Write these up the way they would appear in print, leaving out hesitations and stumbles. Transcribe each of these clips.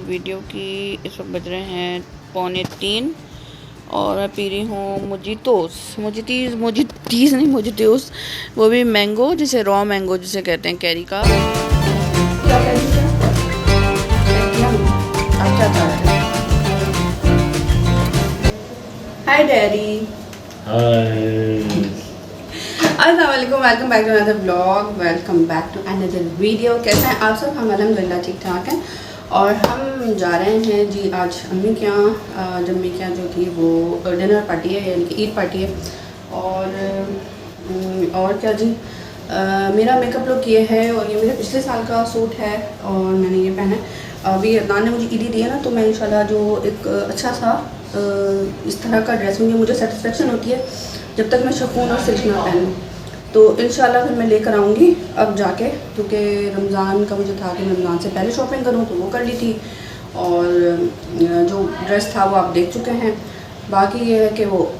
Video की। इस वक्त बज रहे हैं 2:45 और मैं पी रही हूँ मोजिटीज़ नहीं मोजिटोस, वो भी मैंगो, जिसे रॉ मैंगो जिसे कहते हैं, कैरी का। Hi daddy. अस्सलाम वालेकुम, welcome back to another blog, welcome back to another video. कैसे हैं आप सब? हम अल्हम्दुलिल्लाह ठीक ठाक हैं। और हम जा रहे हैं जी आज अम्मी के यहाँ। जब अम्मी के यहाँ जो थी वो डिनर पार्टी है, यानी कि ईद पार्टी है। और क्या जी, मेरा मेकअप लुक ये है और ये मेरे पिछले साल का सूट है और मैंने ये पहना है। अभी अदनान ने मुझे ईदी दी है ना, तो मैं इंशाल्लाह जो एक अच्छा सा इस तरह का ड्रेस मुझे सेटिस्फेक्शन होती है जब तक मैं शिफॉन और सिल्क ना पहनूँ, तो इंशाल्लाह फिर मैं लेकर आऊँगी अब जाके, क्योंकि रमज़ान का मुझे था कि मैं रमज़ान से पहले शॉपिंग करूँ, तो वो कर ली थी। और जो ड्रेस था वो आप देख चुके हैं। बाकी ये है कि वो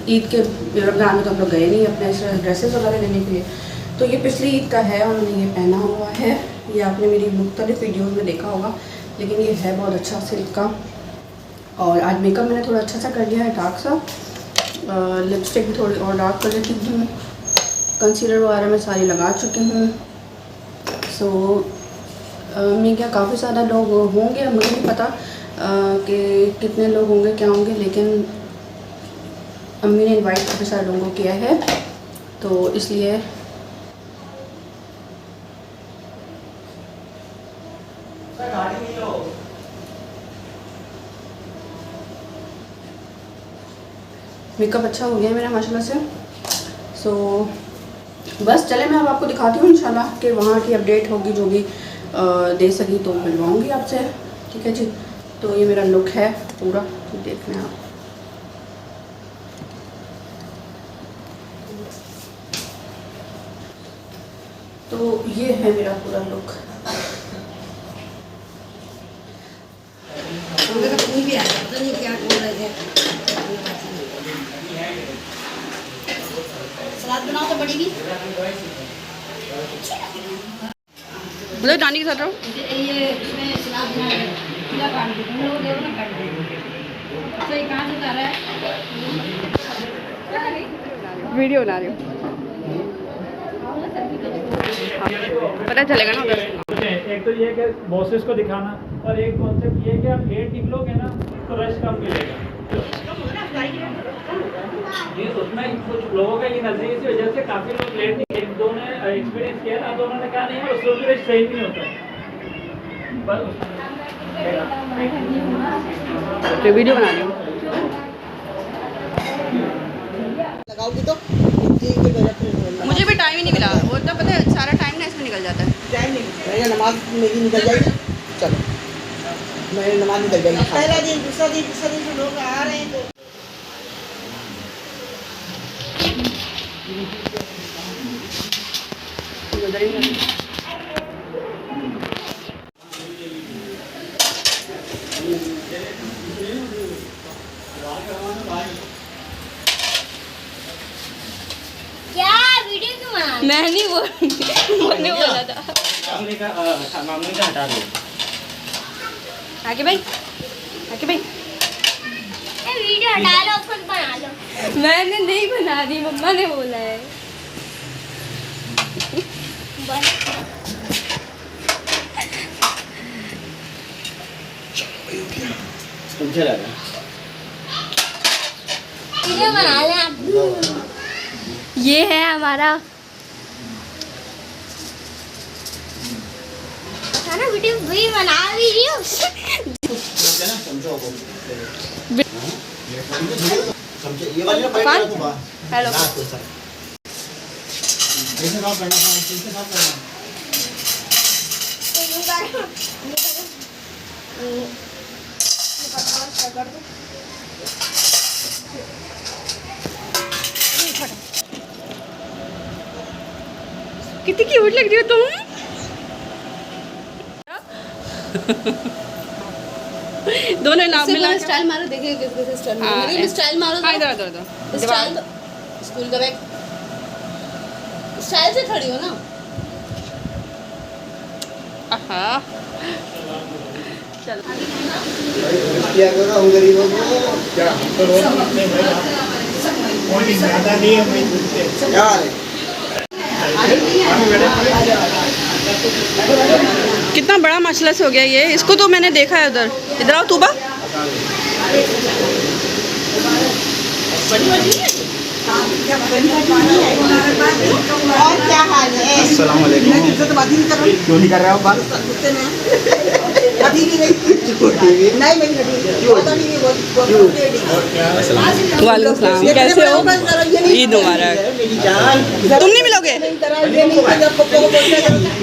ईद के रमज़ान में तो हम लोग गए नहीं अपने ड्रेसेस वगैरह लेने के लिए, तो ये पिछली ईद का है और मैंने ये पहना हुआ है। ये आपने मेरी मुख्तलिफ वीडियोज़ में देखा होगा, लेकिन ये है बहुत अच्छा सिल्क का। और आज मेकअप मैंने थोड़ा अच्छा सा कर लिया है, डार्क सा। लिपस्टिक भी थोड़ी और डार्क कर लेती हूँ, कंसीलर वगैरह मैं सारी लगा चुकी हूँ। सो मैं क्या काफ़ी ज़्यादा लोग होंगे, मुझे नहीं पता कि कितने लोग होंगे क्या होंगे, लेकिन अम्मी ने इनवाइट काफ़ी सारे लोगों को किया है, तो इसलिए मेकअप अच्छा हो गया है मेरा माशाल्लाह से। सो बस चले, मैं अब आपको दिखाती हूँ इंशाल्लाह कि वहाँ की अपडेट होगी, जो भी दे सकी तो मिलवाऊँगी आपसे, ठीक है जी। तो ये मेरा लुक है पूरा, देख लें आप। तो ये है मेरा पूरा लुक। सलाद बनाओ तो बड़ी भी बोले नानी के साथ रहो। ये इसमें सलाद बना रहे हैं, पूरा काट दो, तुम लोग देखो ना काट दो। तो ये कहाँ से उतारा है? वीडियो बना रही हूँ, पता चलेगा ना उधर। एक तो ये कि बॉसेस को दिखाना, और एक कॉन्सेप्ट ये कि आप लेट निकलोगे ना तो रश कम मिलेगा। ये उसमें कुछ लोगों का ये नजरिए की वजह से काफी लोग लेट निकले। एक दो ने एक्सपीरियंस किया था, तो उन्होंने कहा नहीं है उसको भी रश सही नहीं होता। तो वीडियो बना रही हूँ। लगाओगी तो मुझे भी टाइम ही नहीं मिला, वो तो पता है सारा टाइम ना इसमें निकल जाता है। टाइम नहीं मेरी नमाज मेरी निकल जाएगी। चलो मेरी नमाज निकल जाएगी। पहला दिन दूसरा दिन तीसरा दिन जो लोग आ रहे हैं तो क्या वीडियो क्यों बना? मैं नहीं बोलने वाला था। मामले का हटा दो। आके भाई वीडियो हटा लो, खुद बना लो। मैंने नहीं बना दी, मम्मा ने बोला है। वीडियो बना ले आप। ये है हमारा ना वीडियो भी बना वीडियो। ये वाली ना बैठ जा तू बाहर। हेलो ऐसे काम करना था, कैसे काम करना? कितनी क्यूट लग रही हो तुम। दोनों नाम मिला के स्टाइल मारो, देखिए कैसे स्टाइल हाँ, मारो। मेरी स्टाइल मारो हाँ, तो इधर स्टाइल स्कूल का बैग स्टाइल से खड़ी हो ना। हाँ चलो क्या करो हम गरीबों को क्या करो ज्यादा नहीं है क्या कितना बड़ा मसलस हो गया ये। इसको तो मैंने देखा है उधर। इधर आओ तूबा। और क्या हाल है? अस्सलाम वालेकुम। मैं तुझसे तो बात ही नहीं कर रही। क्यों नहीं कर रहे हो बात? गुस्से में अभी भी नहीं नहीं मेरी घटी बहुत अभी भी बहुत वालेकुम सलाम, कैसे हो? ईद मुबारक। मेरी जान तुम नहीं मिलोगे?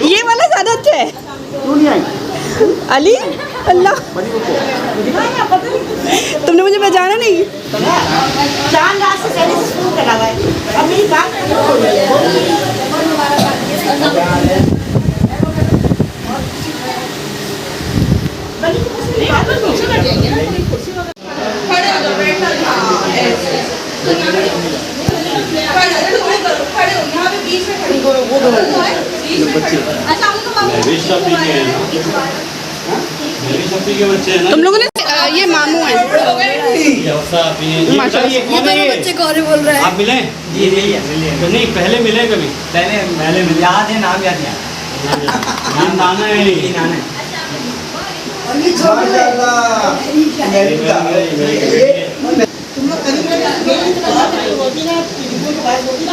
ये वाला ज्यादा अच्छा है। क्यों नहीं आई? अली अल्लाह, तुमने मुझे पहचाना नहीं? चांद रात से पहले से शुरू करा हुआ है। अब मेरी बात तुम लोगों ने ये मामू है। बच्चे गौरी बोल रहे हैं। आप मिले? जी यही है। तो नहीं, पहले मिले कभी? पहले मिले याद है, नाम याद नहीं नाम नाना है है नाम है। तुम लोग करीब होती ना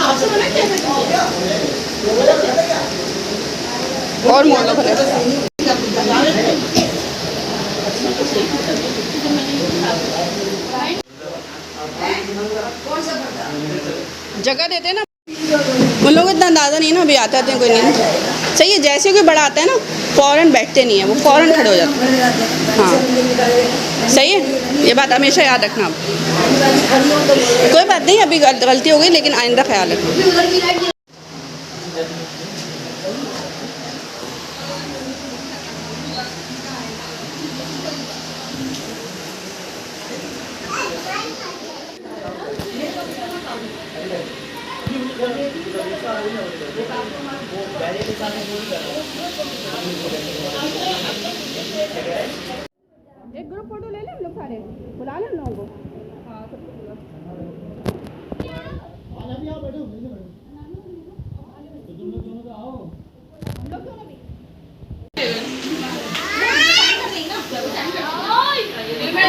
आपसे मना क्या और मोड़ लो भले। जगह देते ना उन लोगों को, इतना अंदाज़ा नहीं ना, अभी आते आते हैं कोई नहीं। सही है, जैसे कोई बड़ा आता है ना फ़ौरन बैठते नहीं है, वो फ़ौरन खड़े हो जाते हैं। हाँ सही है, ये बात हमेशा याद रखना आप। कोई बात नहीं, अभी गलती हो गई, लेकिन आइंदा ख्याल रखना। एक ग्रुप फोटो ले लें हम लोग सारे, बुला लें हम लोगों को।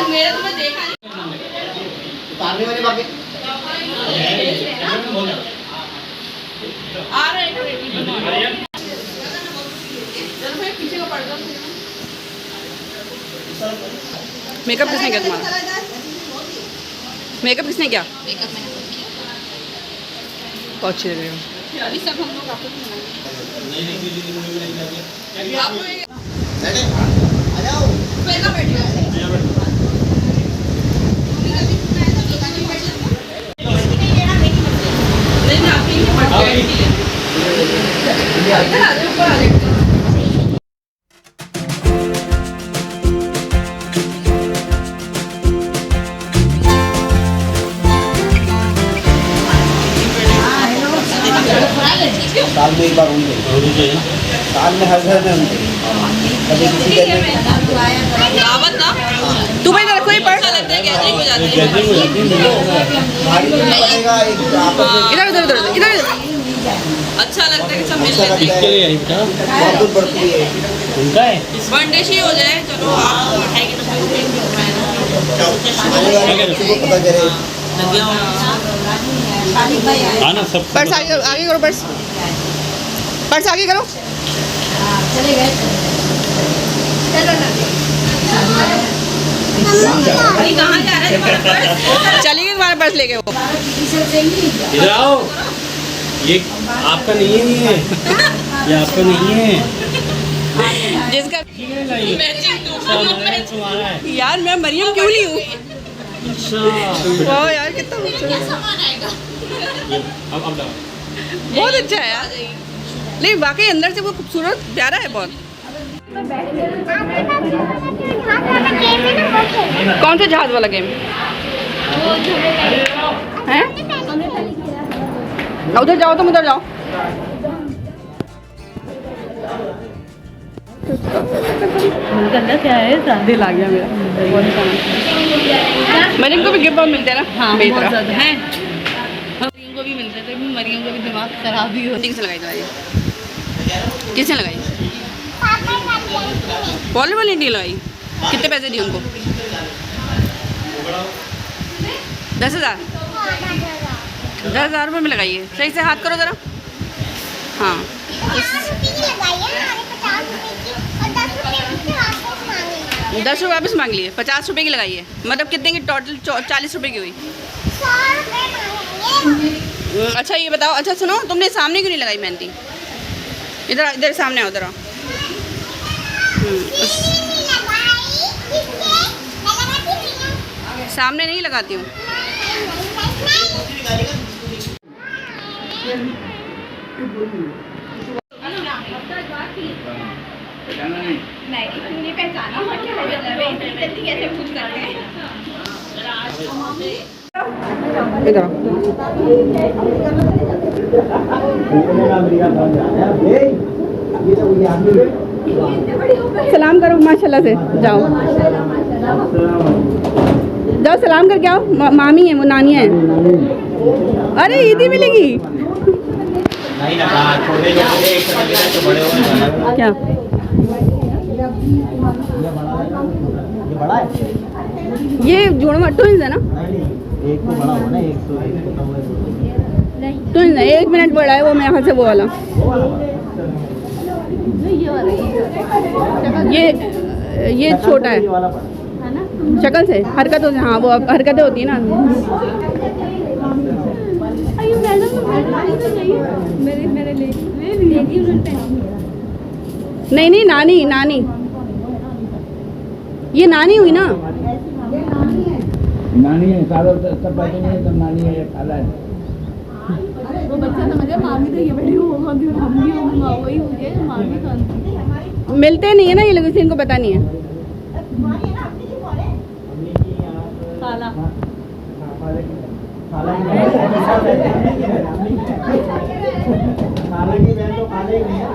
मेरा तुम्हें देखा उतारने वाले बाकी आ रहा है। पीछे का पर्दा। मेकअप किसने किया तुम्हारा? मेकअप किसने किया? बहुत अच्छी लग रही हो। अभी सब हम लोग आपको आ जाओ। साल में एक बार होंगे, साल में हर घर में होंगे। कभी किसी घर में दावत ना तू भाई रखो, ये पढ़ लगता है, गैदरिंग हो जाती है। भारी तो नहीं पड़ेगा, एक आपस में इधर इधर इधर इधर अच्छा लगता है कि सब मिल अच्छा लेते लगता हैं। है। बहुत दूर पड़ती है। उनका है? वन डे ही हो जाए, चलो आप मिठाई के डब्बे आने वाले बच्चों को पता चले। आना सब पर्स आगे आगे करो, पर्स पर्स आगे करो। कहाँ जा रहा है तुम्हारा पर्स? चलिए तुम्हारा पर्स लेके वो। इधर आओ, ये आपका नहीं है, ये आपका नहीं है। जिसका तुम्हारा है। यार मैं मरियम क्यों नहीं हूँ? वाह यार कितना अब लाओ। बहुत अच्छा है यार, लेकिन वाकई अंदर से वो खूबसूरत प्यारा है बहुत। कौन सा जहाज वाला गेम है? उधर जाओ, तुम उधर जाओ। क्या है दिल आ गया मेरा बहुत सामान। मरियम को भी गिफ्ट बहुत मिलते हैं ना। हाँ बहुत ज़्यादा हैं, मरियम को भी मिलते थे, मरियम को भी दिमाग खराब ही हो। किसने लगाई दवाई? किसने लगाई? पॉलर वाली आंटी लगाई। कितने पैसे दिए उनको? 10,000। 10,000 रुपये में लगाई है। सही से हाथ करो ज़रा। हाँ 10 रुपये वापस मांग लिए। 50 रुपये की लगाई है, मतलब कितने की टोटल? 40 रुपये की हुई। अच्छा ये बताओ, अच्छा सुनो, तुमने सामने क्यों नहीं लगाई मेहंदी? इधर इधर सामने आओ, इधर आओ। सामने नहीं लगाती हूँ। नहीं पहचाना कैसे पूछ करते हैं। सलाम करो माशाल्लाह से। जाओ जाओ सलाम करके आओ। मामी है वो, नानी है। अरे ईदी मिलेगी नहीं ना, छोटे छोटे एक तो बड़े हो क्या? ये बड़ा है, ये जोड़वा ट्विंस है ना? एक तो बड़ा होगा ना, एक तो छोटा हुआ है। ट्विंस है, 1 मिनट बड़ा है वो मेरे ख्याल से वो वाला। ये छोटा है शक्ल से, हरकतों से। हाँ वो हरकतें होती है ना। नहीं नहीं नानी नानी, ये नानी हुई ना। नानी है, सालों तक पैसे नहीं है, तब नानी है, खाला है। वो बच्चा समझे मामी तो ये बड़ी होगा, हम भी वही होंगे, मामी तो मिलते नहीं है ना ये लोग, इसे इनको पता नहीं है। खाला खाला की बहन तो खाले ही नहीं है।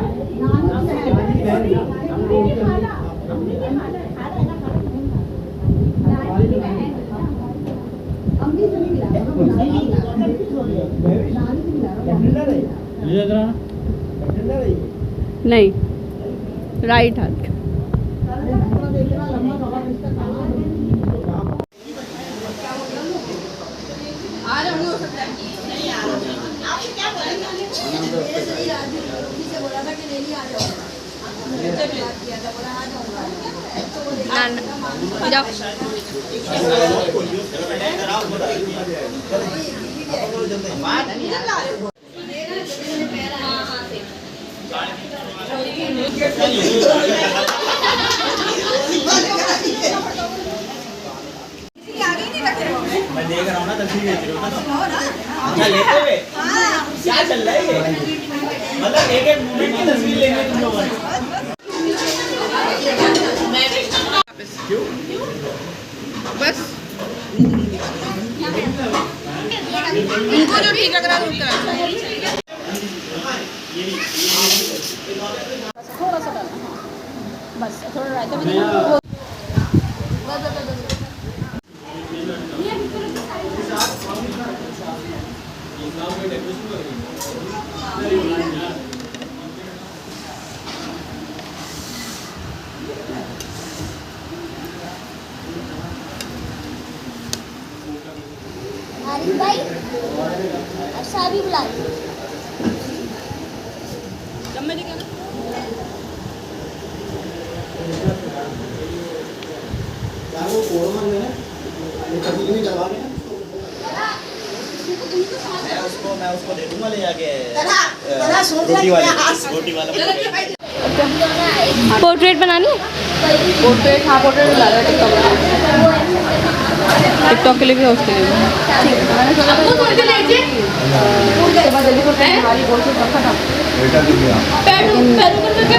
नहीं राइट हाथ। जाओ मैं देख रहा हूँ ना, तस्वीर देख रहा हूँ ना। अच्छा लेते हुए क्या चल रहा है ये? मतलब एक एक मूवमेंट की तस्वीर लेंगे तुम लोगों ने। क्यों? बस उनको जो ठीक लग रहा है वो करा। थोड़ा सा डालना, हाँ बस थोड़ा रायता भी देना। आरिफ भाई अच्छा भी बुला मैं उसको दे दूंगा ले जाके रोटी वाला। पोर्ट्रेट बनानी है? पोर्ट्रेट, हाँ पोर्ट्रेट ला रहा है टिकटॉक के लिए भी, उसके लिए भी।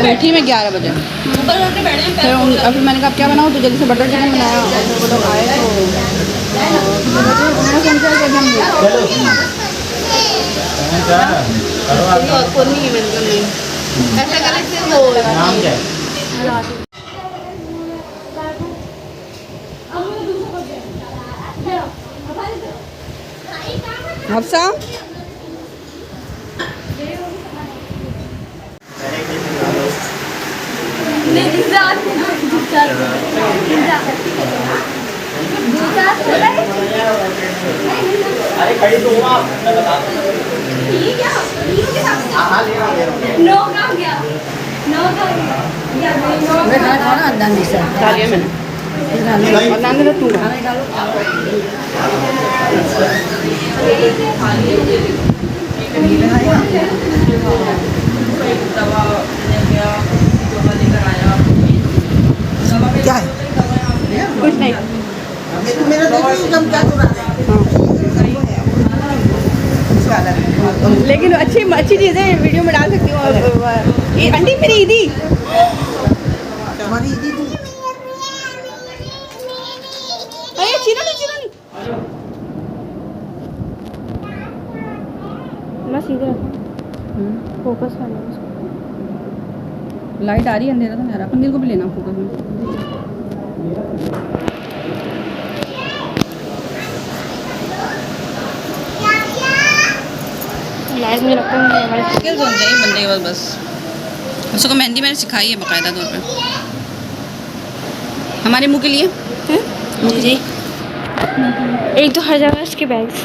बैठी मैं 11 बजे। फिर मैंने कहा क्या बनाऊँ, तो जल्दी से बटर चिकन बनाया। और वो लोग आए तो उन्होंने समझा कि हम कोई नहीं है, नहीं ऐसा करें फिर वो हफ्सा अरे खड़ी तो हुआ मैं बता दूं हाँ ले रहा डाल दिया मैंने और नान दे तू क्या है कुछ नहीं मेरा देखिए कम क्या हो रहा है। लेकिन अच्छी अच्छी चीज़ें वीडियो में डाल सकती हूँ। ये आंटी मेरी ईदी हमारी ईदी तो अरे चिरो नहीं बस इधर फोकस कर लो उसको। लाइट आ रही है, अंधेरा तो मेरा पनीर को भी लेना फोकस में। लाइट में रखा हूँ स्किल्स होनी चाहिए बंदे के पास बस। उसको मेहंदी मैंने सिखाई है बाकायदा तौर पे हमारे मुँह के लिए हैं जी। एक तो हर जगह इसके बैग्स।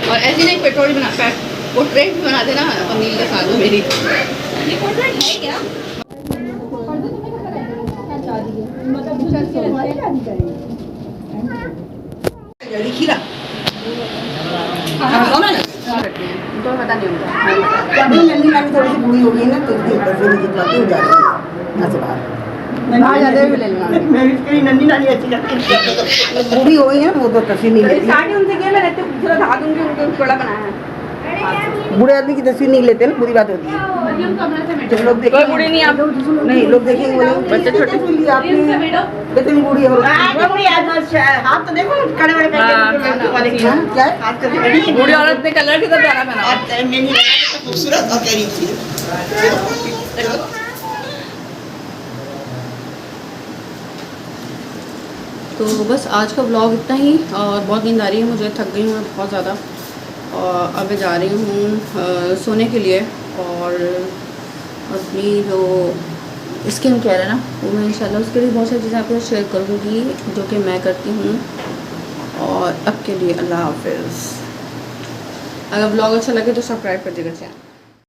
और ऐसी नहीं पेट्रोल बना पोर्ट्रेट भी बना देना अनिल के साथ मेरी। पोर्ट्रेट है क्या? खीरा तो पता नहीं होता अभी नंदी नानी थोड़ी सी बूढ़ी हो गई ना तो इसकी ऊपर से नीचे तक हो जा रही है यहाँ से बाहर बाहर जाते हुए भी ले लेना। मैं इसकी नंदी नानी अच्छी लगती है बूढ़ी हो गई है वो तो तस्वीर नहीं लेती साड़ी उनसे किया मैं रहते खूबसूरत हाथ उनके उनके थोड़ा बनाया है। बूढ़े आदमी की तस्वीर नहीं लेते ना बुरी बात होती है जब लोग कोई देखेंगे बूढ़ी नहीं आप नहीं लोग देखेंगे बोलेंगे बच्चे छोटे बोलिए आपने कितनी बूढ़ी हो हाथ तो देखो खड़े बड़े क्या है हाथ तो बूढ़ी औरत ने कलर कितना प्यारा पहना। खूबसूरत और कह रही थी तो बस आज का व्लॉग इतना ही और बहुत नींद आ रही है मुझे, थक गई हूँ मैं बहुत ज़्यादा और अब मैं जा रही हूँ सोने के लिए। और अपनी जो स्किन केयर है ना वो मैं इंशाल्लाह उसके लिए बहुत सारी चीज़ें आपके साथ शेयर करूँगी जो कि मैं करती हूँ। और अब के लिए अल्लाह हाफिज़। अगर व्लॉग अच्छा लगे तो सब्सक्राइब कर दीजिएगा चैनल।